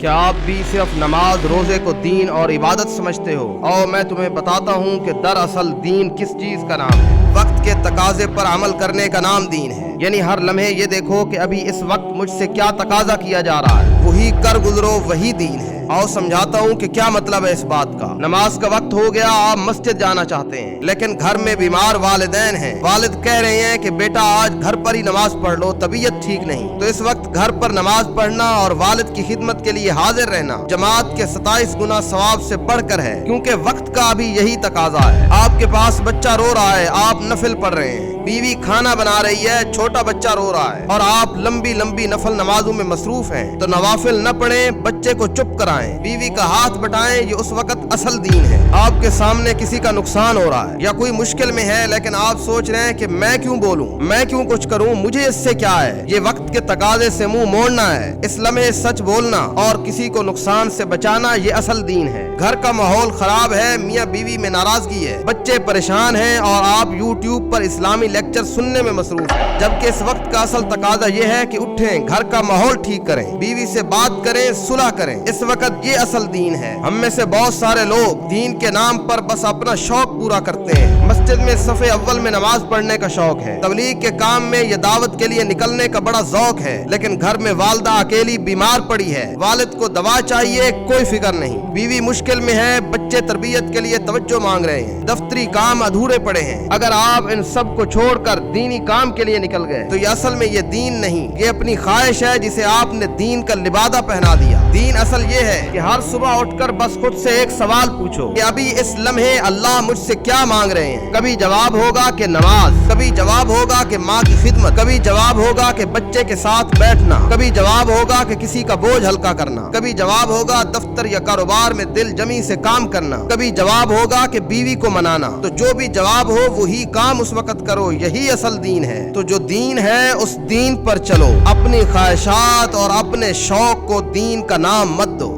क्या आप भी सिर्फ नमाज रोजे को दीन और इबादत समझते हो? और मैं तुम्हें बताता हूँ कि दरअसल दीन किस चीज का नाम है। वक्त के तकाजे पर अमल करने का नाम दीन है। यानी हर लम्हे ये देखो कि अभी इस वक्त मुझसे क्या तकाजा किया जा रहा है, वही कर गुजरो, वही दीन है। और समझाता हूँ कि क्या मतलब है इस बात का। नमाज का वक्त हो गया, आप मस्जिद जाना चाहते हैं, लेकिन घर में बीमार वालिदैन हैं। वालिद कह रहे हैं कि बेटा आज घर पर ही नमाज पढ़ लो, तबीयत ठीक नहीं। तो इस वक्त घर पर नमाज पढ़ना और वालिद की खिदमत के लिए हाजिर रहना जमात के 27 गुना सवाब से बढ़कर है, क्योंकि वक्त का अभी यही तकाजा है। आपके पास बच्चा रो रहा है, आप नफिल पढ़ रहे हैं। बीवी खाना बना रही है, छोटा बच्चा रो रहा है, और आप लंबी लंबी नफल नमाजों में मसरूफ हैं। तो नवाफिल न पढ़ें, बच्चे को चुप कराएं, बीवी का हाथ बटाएं। ये उस वक्त असल दीन है। आपके सामने किसी का नुकसान हो रहा है या कोई मुश्किल में है, लेकिन आप सोच रहे हैं कि मैं क्यों बोलूं, मैं क्यों कुछ करूं, मुझे इससे क्या है। ये वक्त के तकाजे से मुंह मोड़ना है, इस लम्हे सच बोलना और किसी को नुकसान से बचाना, ये असल दीन है। घर का माहौल खराब है, मियाँ बीवी में नाराजगी है, बच्चे परेशान हैं और आप यूट्यूब पर इस्लामी लेक्चर सुनने में मसरूफ हैं। जबकि इस वक्त का असल तकाजा ये है कि उठें, घर का माहौल ठीक करें, बीवी से बात करें, सुलह करें। इस वक्त ये असल दीन है। हम में से बहुत सारे लोग दीन के नाम पर बस अपना शौक पूरा करते हैं। मस्जिद में सफ़े अव्वल में नमाज पढ़ने का शौक है, तबलीग के काम में या दावत के लिए निकलने का बड़ा ज़ौक है, लेकिन घर में वालदा अकेली बीमार पड़ी है, वालिद को दवा चाहिए, कोई फिक्र नहीं। बीवी मुश्किल में है, बच्चे तरबियत के लिए तवज्जो मांग रहे हैं, दफ्तरी काम अधूरे पड़े हैं। अगर आप इन सब को छोड़कर दीनी काम के लिए निकल गए तो ये असल में ये दीन नहीं, ये अपनी ख्वाहिश है जिसे आपने दीन का लिबादा पहना दिया। दीन असल ये है कि हर सुबह उठकर बस खुद से एक सवाल पूछो कि अभी इस लम्हे अल्लाह मुझसे क्या मांग रहे हैं। कभी जवाब होगा कि नमाज, कभी जवाब होगा कि माँ की खिदमत, कभी जवाब होगा कि बच्चे के साथ बैठना, कभी जवाब होगा कि किसी का बोझ हल्का करना, कभी जवाब होगा दफ्तर या कारोबार में दिल जमी से काम करना, कभी जवाब होगा कि बीवी को मनाना। तो जो भी जवाब हो वही काम उस वक्त करो, यही असल दीन है। तो जो दीन है उस दीन पर चलो, अपनी ख्वाहिशात और अपने शौक को दीन का नाम मत दो।